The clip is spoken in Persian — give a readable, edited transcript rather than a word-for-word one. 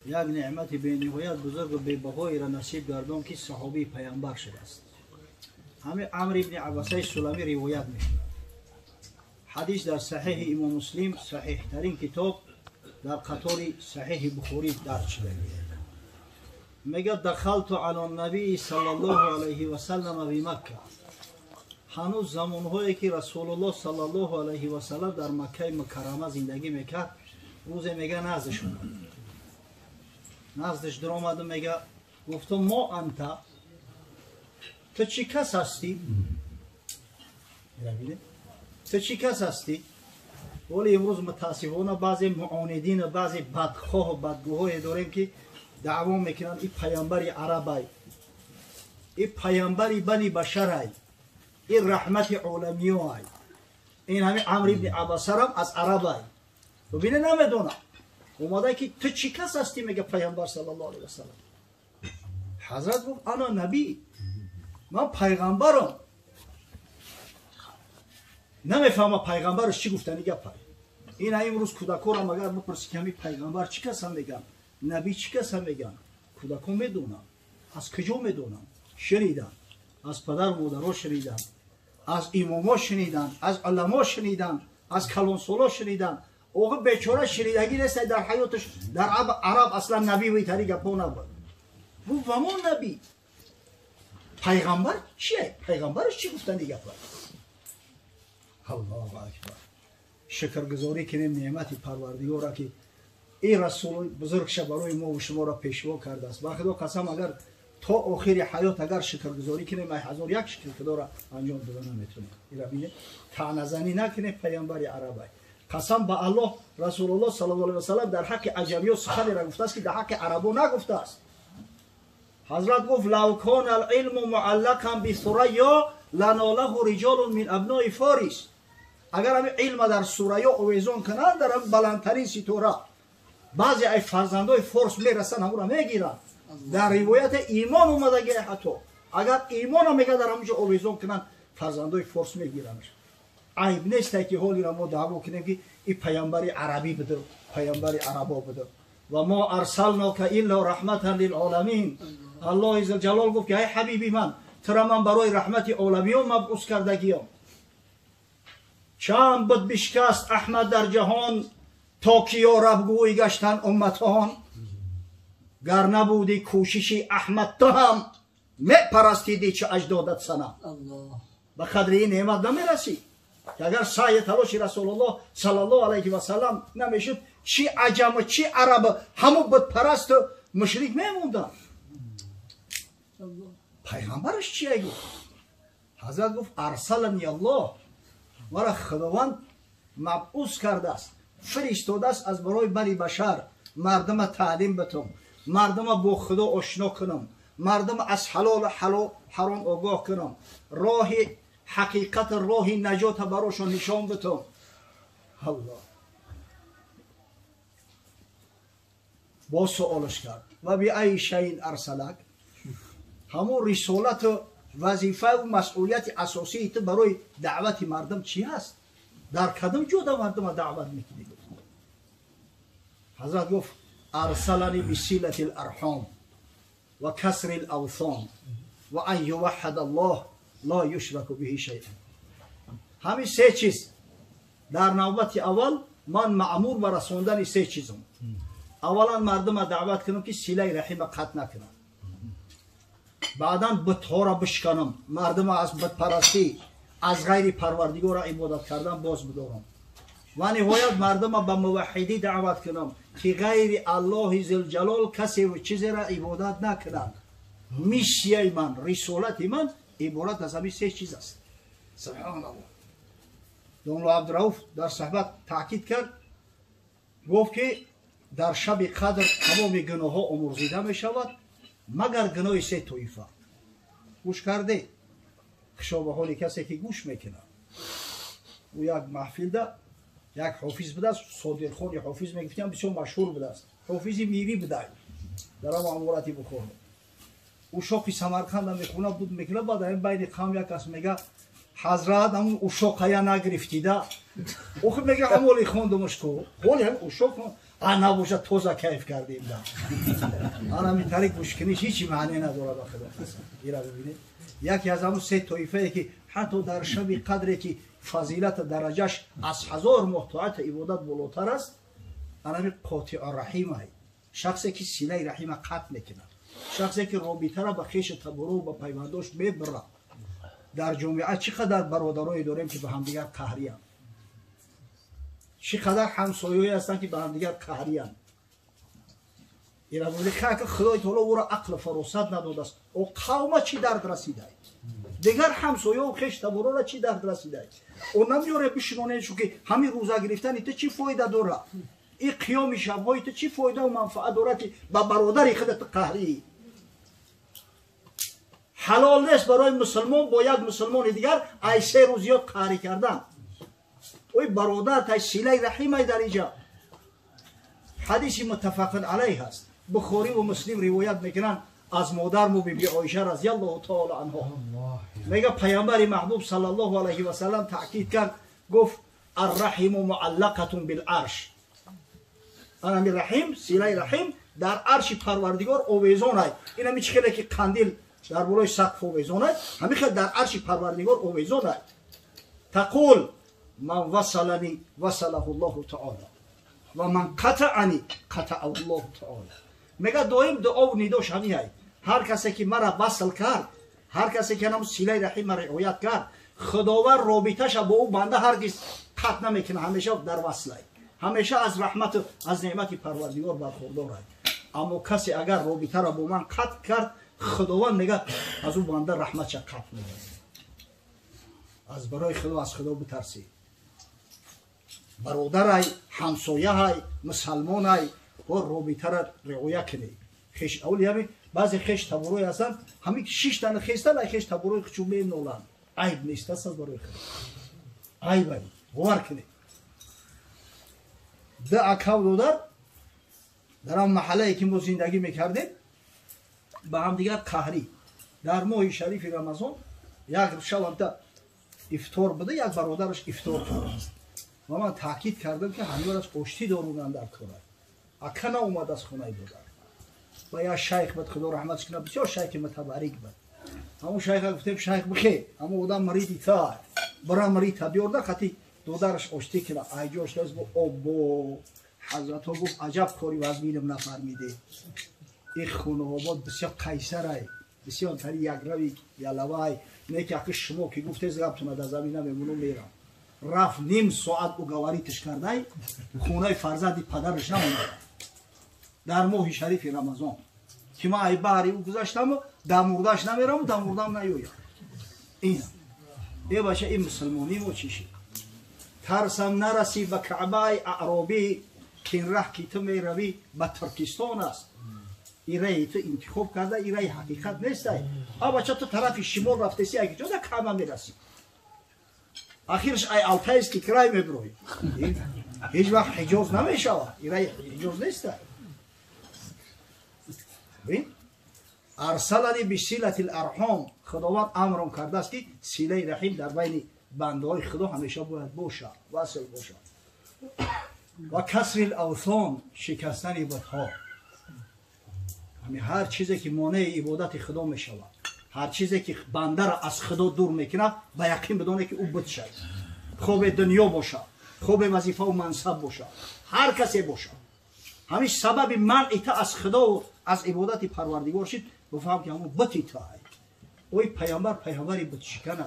یک نعمت بی‌نهایت بزرگ و بی‌بهایی را نصیب گردان که صحابی پیامبر شده است. همین عمرو بن عباسه سلمی روایت می‌کند. حدیث در صحیح امام مسلم صحیح ترین کتاب در قطار صحیح بخاری درج شده. میگه دخلت علی النبی صلی الله علیه و سلم به مکه. هنوز زمانهایی که رسول الله صلی الله علیه و سلم در مکه مکرمه زندگی میکرد، روز میگه نزدش اومد. نزدش در آمد و میگه گفتم ما انت، تو چی کس هستی؟ تو چی کس هستی؟ ولی امروز متاسفانه بعضی معاندین و بعضی بدخواه و بدگوهای داریم که دعوا میکنن این پیامبر عربی، این پیامبر بنی بشر، این رحمت عالمی، این همین عمرو بن عباسه هم از عربی. ببینه نمیدونه اومده که تو چی کس هستی؟ میگه پیامبر صلی الله علیه و سلم. حضرت گفت انا نبی، من پیغمبرم. نمیفهمه پیغمبرش چی گفتنی گپه. این امروز کودکان اگر بپرسی که همین پیغمبر چی کس هم میگن، نبی چی کس هم میگن، کودکان میدونن. از کجا میدونن؟ شنیدن، از پدر مادرها شنیدن، از اماما شنیدن، از علما شنیدن، از کلانسولا شنیدن. اوقع بیچاره شنیدگی نیست در حیاتش. در عرب اصلا نبی وی طریق گپا نبود. گفت و ما نبی، پیغمبر چیه؟ پیغمبرش چی گفتن دیگه؟ الله اکبر. شکرگزاری کنیم نعمت پروردگار که این رسول بزرگش برای ما و شما را پیشوا کرده است. با خدا قسم اگر تا آخر حیات اگر شکرگزاری کنیم، هزار یک شکر را انجام دادن نمیتونیم. این را ببینید، طعنه‌زنی نکنه پیامبر عربی. قسم به الله رسول الله صلی الله علیه و سلم در حق عجمی سخنی را گفته است که در حق عربو نگفته است. حضرت گفت لو کان العلم معلقا بثریا لناله رجال من ابناء فارس. اگر همین علم در ثریا آویزان کنند در بلندترین ستاره، بعضی ای فرزندای فارس میرسن همون را میگیرن. در روایت ایمان اومده حتی اگر ایمان میگه در همونجا آویزان کنند فرزندای فارس میگیرنش. عیب نیست که حالی را ما دعوا کنیم که این پیامبر عربی بده، پیامبر عربا بده. و ما ارسلناک الا رحمتا للعالمین. الله عزوجل گفت که ای حبیبی من، تو را من برای رحمت عالمیان مبعوث کردگیم. چند بود بشکست احمد در جهان، تا کیا ربگوی گشتن امتان. گر نبودی کوشش احمد تو هم میپرستیدی چه اجدادت سنم. به قدر این نعمت نمیرسی که اگر سعی تلاش رسول الله صلی الله علیه و سلم نمیشد، چی عجم و چی عرب همون بود پرست و مشرک میموندن. پیغمبرش چیه گفت؟ حضرت گفت ارسلنی الله، مرا خداوند مبعوث کرده است، فرستاده است از برای بنی بشر مردم تعلیم بتم، مردم با خدا آشنا کنم، مردم از حلال و حرام آگاه کنم، راه حقیقت، راه نجات براشون نشان بتم. الله با سوالش کرد و بی ای شیء ارسلک. همون رسالت و وظیفه و مسئولیت اساسی تو برای دعوت مردم چی هست؟ در کدام جدا مردم دعوت میکنی؟ حضرت گفت ارسلنی بصلة الارحام و کسر الاوثان و ان یوحد الله لا یشرک به شیئا. همین سه چیز در نوبت اول من مأمور به رساندن سه چیزم. اولا مردم دعوت کنم که صله رحم قطع نکنم. بعدا بت‌ها را بشکنم، مردم از بتپرستی از غیر پروردگار را عبادت کردن باز بدارم. و نهایت مردم به موحدی دعوت کنم که غیر الله ذوالجلال کسی و چیزی را عبادت نکنند. میشیه من، رسالت من عبارت از همین سه چیز است. سبحان الله. دون عبدالرؤف در صحبت تاکید کرد، گفت که در شب قدر تمام گناه ها آمرزیده می شود مگر گناه سه طایفه. گوش کرده؟ خشا به حال کسی که گوش میکنه. او یک محفل ده یک حافظ بوده است، صادق خان حافظ میگفتیم بسیار مشهور بوده است، حافظ میری بوده در هم اموراتی بخورد. او شاقی سمرقند هم میخونه بود میکنه. بعد این بین قوم یک کس میگه حضرت همون اوشاقه نگرفتیده. او میگه همولی خوندمش کو حالی هم اوشاق انا بوشه توزا کیف کردیم دا انا می طریق مشکنیش هیچی معنی نداره با خدا اینا ببینید یکی از همون سه طایفه که حتی در شب قدری که فضیلت درجهش از 1000 محتاط عبادت بالاتر است انا قاطع رحیم است شخصی که سینه رحیم قطع میکنه شخصی که رابطه را به خویش تبرو و پیونداش میبره در جامعه چقدر برادرای داریم که به همدیگر قهری اند چقدر همسایه‌ای هستند که به همدیگر قهری اند اینا ولی که خدای تعالی او را عقل فراست نداده است او قوم چی درد رسیده دیگر همسایه و خویش تبرو را چی درد رسیده او نمیاره بشنونه شو که همین روزه گرفتن تو چی فایده داره این قیام شب‌های تو چی فایده و منفعت داره که با برادر خودت قهری حلال نیست برای مسلمان با یک مسلمان دیگر ای 3 روز یا قهری کردن اوی برادر تا صله رحم ای در اینجا حدیث متفق علیه است بخاری و مسلم روایت میکنن از مادر مو بی عایشه رضی الله تعالی عنها میگه پیامبر محبوب صلی الله علیه و سلم تاکید کرد گفت الرحم معلقه بالعرش انا می رحم صله رحم در عرش پروردگار آویزان است اینا میچخه که قندیل در بالای سقف آویزان است همین در عرش پروردگار آویزان است تقول من وصلنی وصله الله تعالی و من قطعنی قطع الله تعالی میگه دائم دعا و نداش همین است هر کسی که مرا وصل کرد هر کسی که نام صله رحم مرا رعایت کرد خداوند رابطه‌اش با او بنده هرگز قطع نمیکنه همیشه در وصل است همیشه از رحمت از نعمت پروردگار برخوردار است اما کسی اگر رابطه را با من قطع کرد خداوند میگه از او بنده رحمتش قطع میکنه از برای خدا از خدا بترسید برادر همسایه های مسلمان های و رابطه را رعایت کنید خیش اولی همین بعضی خیش تبروی هستن همین 6 تن خیستن ای خیش تبروی خچومه نولند عیب نیست است برای خدا عیب است باور کنید ده اکاو در آن محله که ما زندگی میکردیم با هم دیگر قهری در ماه شریف رمضان یک شب تا افطار بده یک برادرش افطار کرده است و من تاکید کردم که همین از پشتی دارونن در خونه اکنه اومد از خونه بودن و یا شیخ بد خدا رحمتش کنه بسیار شیخ متبرک بود همون شیخ گفتم شیخ بخیر اما آدم مریضی تا برای مریض تا بیارده خطی دودرش اشتی کنه ایجاش لازم ابو حضرت ها گفت عجب کاری وزمینم نفرمیده این خونه آباد بسیار قیصر های بسیار تری یک روی یلوه نه که اخی شما که گفته زبتونه در زمینه میمونو میرم رفت نیم ساعت او گواریتش کرده خونه فرزندی پدرش نمونده در ماه شریف رمضان که ما ای بحری او گذاشتم و در مردش نمیرم و در مردم نیویم این ای باشه این مسلمانی ما چیشی ترسم نرسی به کعبه اعرابی که این ره که تو می روی به ترکستان است این رای تو انتخاب کرده این رای حقیقت نیست ها بچه تو طرف شمال رفته سی اگه جا در کعبه می رسی آخرش ای التایز که کرای می بروی هیچ وقت حجاز نمی شود این رای حجاز نیست بین ارسلنی بسیلت الارحام خداوند امرم کرده است که سیله رحم در بین بنده های خدا همیشه باید باشه وصل باشه و کسر الاوثان شکستن بتها همین هر چیزی که مانع عبادت خدا می شود هر چیزی که بنده را از خدا دور میکنه به یقین بدونه که او بت شد خوب دنیا باشه خوب وظیفه و منصب باشه هر کسی باشه همیش سبب منع تا از خدا و از عبادت پروردگار شد بفهم که همون بت تا اوی پیامبری بت شکن